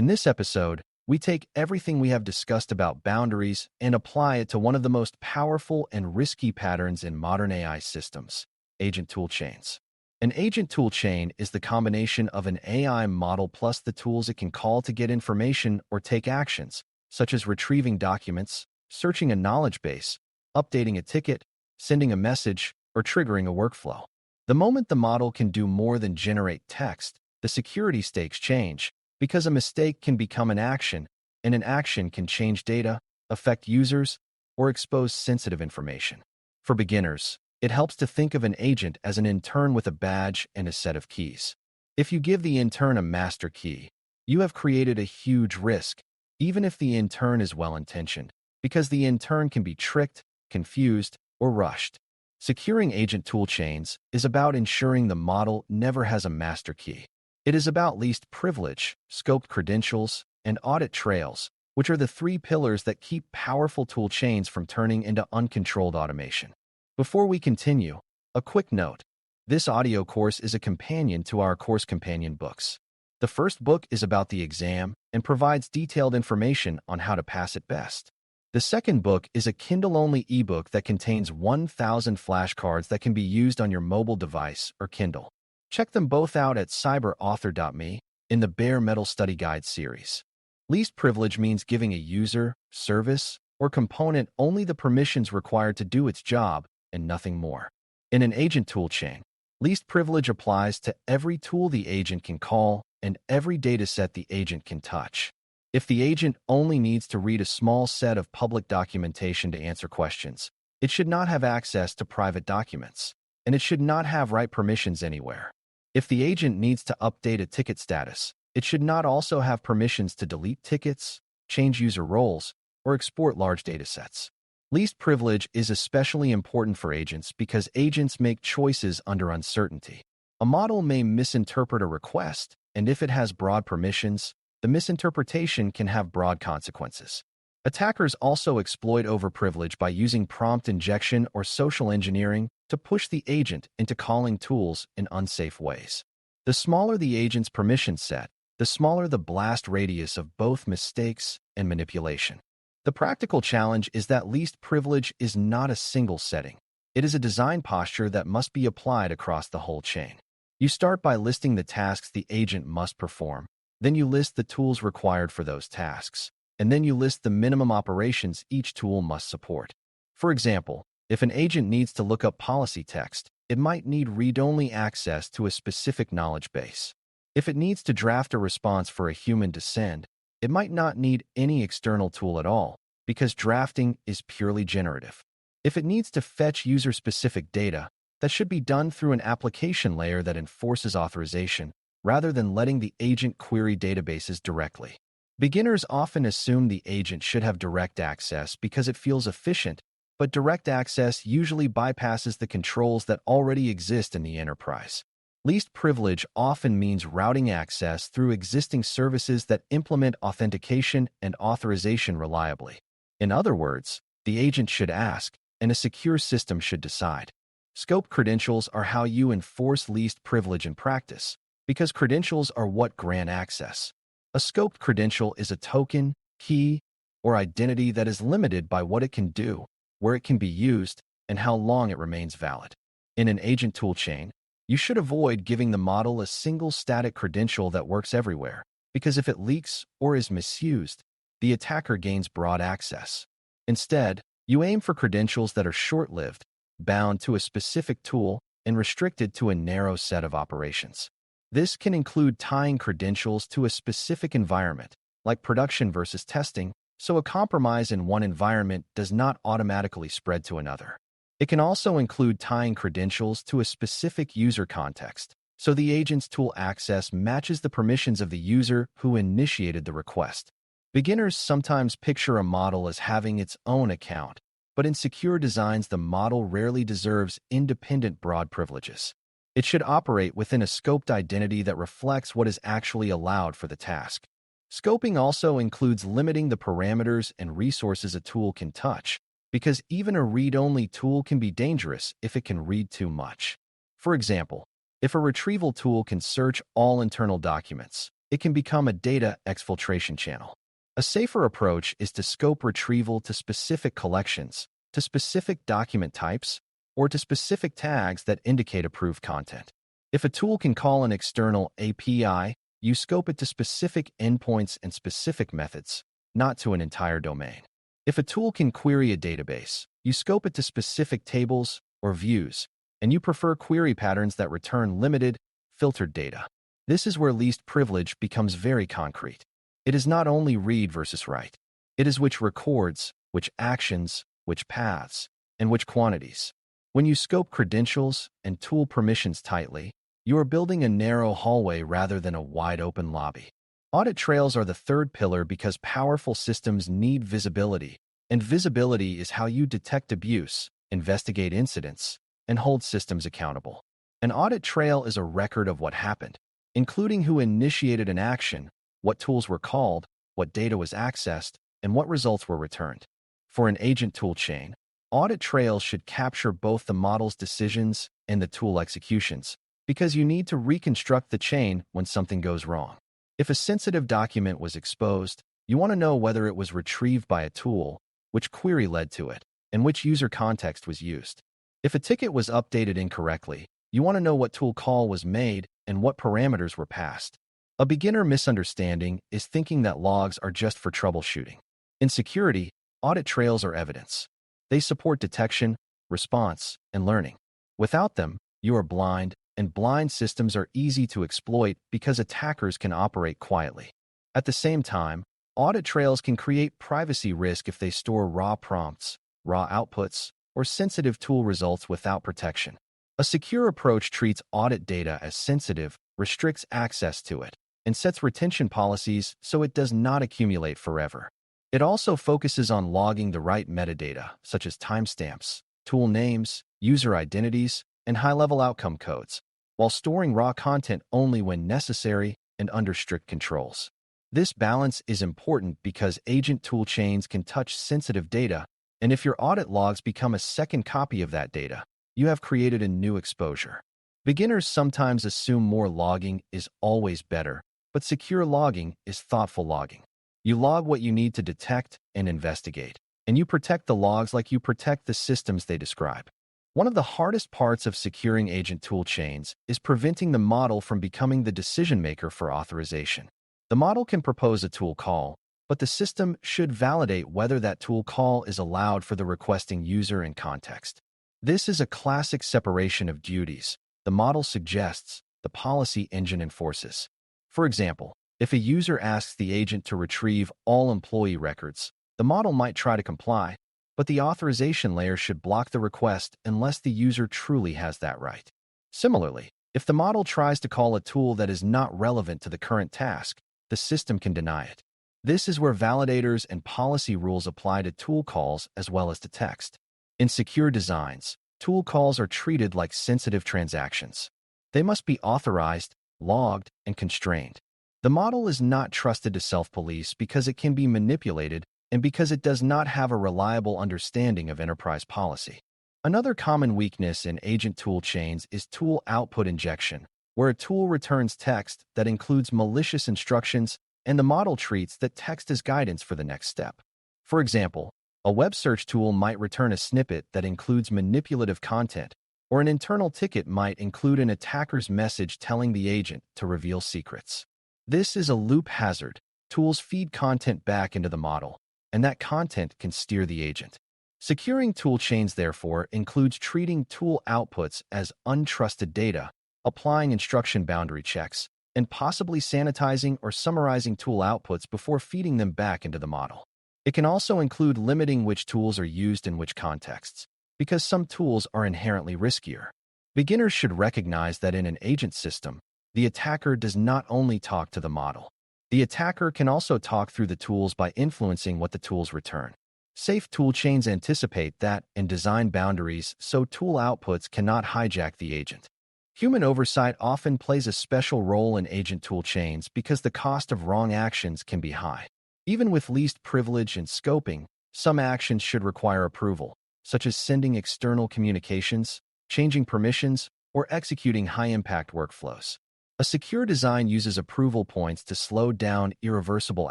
In this episode, we take everything we have discussed about boundaries and apply it to one of the most powerful and risky patterns in modern AI systems, agent toolchains. An agent toolchain is the combination of an AI model plus the tools it can call to get information or take actions, such as retrieving documents, searching a knowledge base, updating a ticket, sending a message, or triggering a workflow. The moment the model can do more than generate text, the security stakes change, because a mistake can become an action, and an action can change data, affect users, or expose sensitive information. For beginners, it helps to think of an agent as an intern with a badge and a set of keys. If you give the intern a master key, you have created a huge risk, even if the intern is well-intentioned, because the intern can be tricked, confused, or rushed. Securing agent toolchains is about ensuring the model never has a master key. It is about least privilege, scoped credentials, and audit trails, which are the three pillars that keep powerful toolchains from turning into uncontrolled automation. Before we continue, a quick note. This audio course is a companion to our course companion books. The first book is about the exam and provides detailed information on how to pass it best. The second book is a Kindle-only ebook that contains 1,000 flashcards that can be used on your mobile device or Kindle. Check them both out at cyber.author.me in the Bare Metal Study Guide series. Least privilege means giving a user, service, or component only the permissions required to do its job and nothing more. In an agent toolchain, least privilege applies to every tool the agent can call and every dataset the agent can touch. If the agent only needs to read a small set of public documentation to answer questions, it should not have access to private documents, and it should not have write permissions anywhere. If the agent needs to update a ticket status, it should not also have permissions to delete tickets, change user roles, or export large datasets. Least privilege is especially important for agents because agents make choices under uncertainty. A model may misinterpret a request, and if it has broad permissions, the misinterpretation can have broad consequences. Attackers also exploit overprivilege by using prompt injection or social engineering to push the agent into calling tools in unsafe ways. The smaller the agent's permission set, the smaller the blast radius of both mistakes and manipulation. The practical challenge is that least privilege is not a single setting. It is a design posture that must be applied across the whole chain. You start by listing the tasks the agent must perform, then you list the tools required for those tasks, and then you list the minimum operations each tool must support. For example, if an agent needs to look up policy text, it might need read-only access to a specific knowledge base. If it needs to draft a response for a human to send, it might not need any external tool at all, because drafting is purely generative. If it needs to fetch user-specific data, that should be done through an application layer that enforces authorization, rather than letting the agent query databases directly. Beginners often assume the agent should have direct access because it feels efficient, but direct access usually bypasses the controls that already exist in the enterprise. Least privilege often means routing access through existing services that implement authentication and authorization reliably. In other words, the agent should ask, and a secure system should decide. Scope credentials are how you enforce least privilege in practice, because credentials are what grant access. A scoped credential is a token, key, or identity that is limited by what it can do, where it can be used, and how long it remains valid. In an agent toolchain, you should avoid giving the model a single static credential that works everywhere, because if it leaks or is misused, the attacker gains broad access. Instead, you aim for credentials that are short-lived, bound to a specific tool, and restricted to a narrow set of operations. This can include tying credentials to a specific environment, like production versus testing, so a compromise in one environment does not automatically spread to another. It can also include tying credentials to a specific user context, so the agent's tool access matches the permissions of the user who initiated the request. Beginners sometimes picture a model as having its own account, but in secure designs, the model rarely deserves independent broad privileges. It should operate within a scoped identity that reflects what is actually allowed for the task. Scoping also includes limiting the parameters and resources a tool can touch, because even a read-only tool can be dangerous if it can read too much. For example, if a retrieval tool can search all internal documents, it can become a data exfiltration channel. A safer approach is to scope retrieval to specific collections, to specific document types, or to specific tags that indicate approved content. If a tool can call an external API, you scope it to specific endpoints and specific methods, not to an entire domain. If a tool can query a database, you scope it to specific tables or views, and you prefer query patterns that return limited, filtered data. This is where least privilege becomes very concrete. It is not only read versus write. It is which records, which actions, which paths, and which quantities. When you scope credentials and tool permissions tightly, you are building a narrow hallway rather than a wide-open lobby. Audit trails are the third pillar because powerful systems need visibility, and visibility is how you detect abuse, investigate incidents, and hold systems accountable. An audit trail is a record of what happened, including who initiated an action, what tools were called, what data was accessed, and what results were returned. For an agent toolchain, audit trails should capture both the model's decisions and the tool executions, because you need to reconstruct the chain when something goes wrong. If a sensitive document was exposed, you want to know whether it was retrieved by a tool, which query led to it, and which user context was used. If a ticket was updated incorrectly, you want to know what tool call was made and what parameters were passed. A beginner misunderstanding is thinking that logs are just for troubleshooting. In security, audit trails are evidence. They support detection, response, and learning. Without them, you are blind, and blind systems are easy to exploit because attackers can operate quietly. At the same time, audit trails can create privacy risk if they store raw prompts, raw outputs, or sensitive tool results without protection. A secure approach treats audit data as sensitive, restricts access to it, and sets retention policies so it does not accumulate forever. It also focuses on logging the right metadata, such as timestamps, tool names, user identities, and high-level outcome codes, while storing raw content only when necessary and under strict controls. This balance is important because agent toolchains can touch sensitive data, and if your audit logs become a second copy of that data, you have created a new exposure. Beginners sometimes assume more logging is always better, but secure logging is thoughtful logging. You log what you need to detect and investigate, and you protect the logs like you protect the systems they describe. One of the hardest parts of securing agent toolchains is preventing the model from becoming the decision-maker for authorization. The model can propose a tool call, but the system should validate whether that tool call is allowed for the requesting user and context. This is a classic separation of duties. The model suggests, the policy engine enforces. For example, if a user asks the agent to retrieve all employee records, the model might try to comply, but the authorization layer should block the request unless the user truly has that right. Similarly, if the model tries to call a tool that is not relevant to the current task, the system can deny it. This is where validators and policy rules apply to tool calls as well as to text. In secure designs, tool calls are treated like sensitive transactions. They must be authorized, logged, and constrained. The model is not trusted to self-police because it can be manipulated and because it does not have a reliable understanding of enterprise policy. Another common weakness in agent toolchains is tool output injection, where a tool returns text that includes malicious instructions and the model treats that text as guidance for the next step. For example, a web search tool might return a snippet that includes manipulative content, or an internal ticket might include an attacker's message telling the agent to reveal secrets. This is a loop hazard. Tools feed content back into the model, and that content can steer the agent. Securing toolchains, therefore, includes treating tool outputs as untrusted data, applying instruction boundary checks, and possibly sanitizing or summarizing tool outputs before feeding them back into the model. It can also include limiting which tools are used in which contexts, because some tools are inherently riskier. Beginners should recognize that in an agent system, the attacker does not only talk to the model. The attacker can also talk through the tools by influencing what the tools return. Safe toolchains anticipate that and design boundaries so tool outputs cannot hijack the agent. Human oversight often plays a special role in agent toolchains because the cost of wrong actions can be high. Even with least privilege and scoping, some actions should require approval, such as sending external communications, changing permissions, or executing high-impact workflows. A A secure design uses approval points to slow down irreversible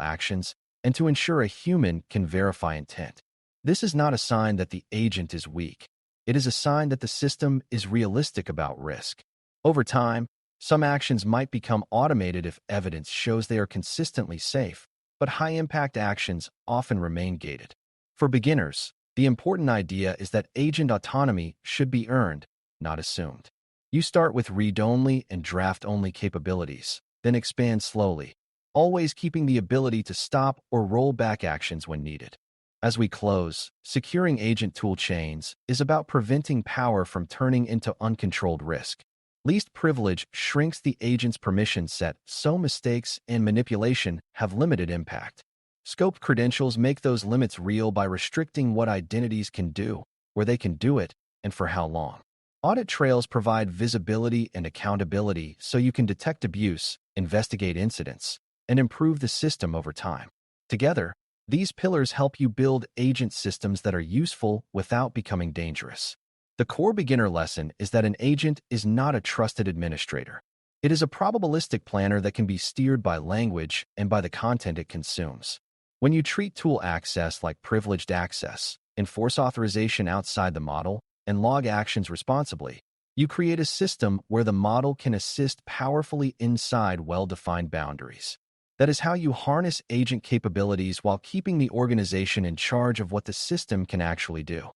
actions and to ensure a human can verify intent. This is not a sign that the agent is weak. It is a sign that the system is realistic about risk. Over time, some actions might become automated if evidence shows they are consistently safe, but high-impact actions often remain gated. For beginners, the important idea is that agent autonomy should be earned, not assumed. You start with read-only and draft-only capabilities, then expand slowly, always keeping the ability to stop or roll back actions when needed. As we close, securing agent toolchains is about preventing power from turning into uncontrolled risk. Least privilege shrinks the agent's permission set so mistakes and manipulation have limited impact. Scoped credentials make those limits real by restricting what identities can do, where they can do it, and for how long. Audit trails provide visibility and accountability so you can detect abuse, investigate incidents, and improve the system over time. Together, these pillars help you build agent systems that are useful without becoming dangerous. The core beginner lesson is that an agent is not a trusted administrator. It is a probabilistic planner that can be steered by language and by the content it consumes. When you treat tool access like privileged access, enforce authorization outside the model, and log actions responsibly, you create a system where the model can assist powerfully inside well-defined boundaries. That is how you harness agent capabilities while keeping the organization in charge of what the system can actually do.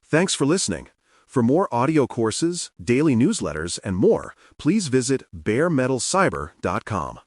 Thanks for listening. For more audio courses, daily newsletters, and more, please visit baremetalcyber.com.